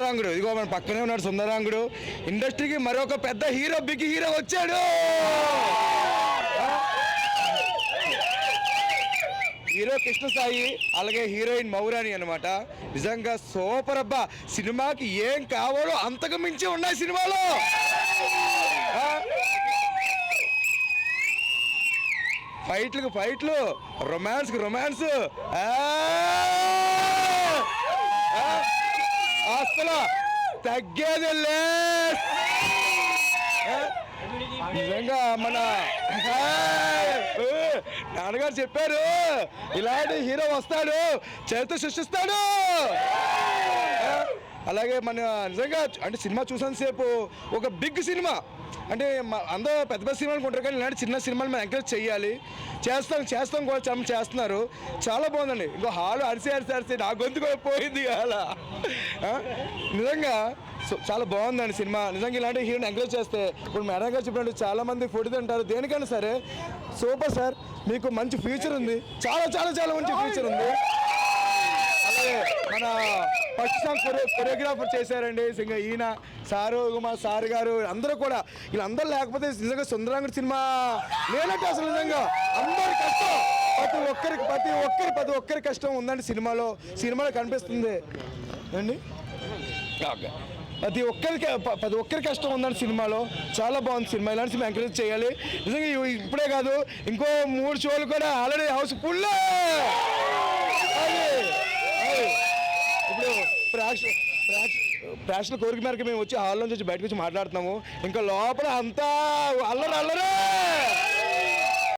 సుందరాంగుడు ఇదిగో మన పక్కనే ఉన్నాడు సుందరాంగుడు. ఇండస్ట్రీకి మరొక పెద్ద హీరో, బిగ్ హీరో వచ్చాడు. హీరో కృష్ణ సాయి, అలాగే హీరోయిన్ మౌరాని అనమాట. నిజంగా సూపర్ అబ్బా. సినిమాకి ఏం కావాలో అంతకు మించి ఉన్నాయి సినిమాలో. ఫైట్లు, రొమాన్స్ అసలు తగ్గేది లే. నిజంగా మన నాన్నగారు చెప్పారు, ఇలాంటి హీరో వస్తాడు, చరిత్ర సృష్టిస్తాడు. అలాగే మన నిజంగా అంటే సినిమా చూసాను సేపు ఒక బిగ్ సినిమా అంటే అందరూ పెద్ద పెద్ద సినిమాలు కొంటారు, కానీ ఇలాంటి చిన్న సినిమాలు మనం ఎంకరేజ్ చేయాలి. చేస్తాం కూడా చాలా చేస్తున్నారు. చాలా బాగుందండి. ఇంకో హాలు అరిసి నా గొంతు కూడా పోయింది అలా. నిజంగా చాలా బాగుందండి సినిమా. నిజంగా ఇలాంటి హీరోని ఎంకరేజ్ చేస్తే ఇప్పుడు మేడం గారు చెప్పినట్టు చాలామంది ఫుడ్ తింటారు, దేనికైనా సరే సూపర్ సార్, మీకు మంచి ఫ్యూచర్ ఉంది, చాలా చాలా చాలా మంచి ఫ్యూచర్ ఉంది. అలాగే మన ఫస్ట్ సాంగ్ కొరియోగ్రాఫర్ చేశారండి ఈయన సారు, మా సార్ గారు అందరూ కూడా. వీళ్ళందరూ లేకపోతే నిజంగా సుందరాంగుడి సినిమా లేనట్టు అసలు. నిజంగా అందరి కష్టం, ప్రతి ఒక్కరి కష్టం ఉందండి సినిమాలో కనిపిస్తుంది అండి. ప్రతి ఒక్కరి కష్టం ఉందండి సినిమాలో. చాలా బాగుంది సినిమా. ఇలాంటి సినిమా ఎంకరేజ్ చేయాలి నిజంగా. ఇప్పుడే కాదు, ఇంకో 3 షోలు కూడా ఆల్రెడీ హౌస్ ఫుల్. ఇప్పుడు ప్రేక్షకుల కోరిక మేరకు మేము వచ్చి హాల్ నుంచి బయటకు వచ్చి మాట్లాడుతున్నాము. ఇంకా లోపల అంతా అల్లరే.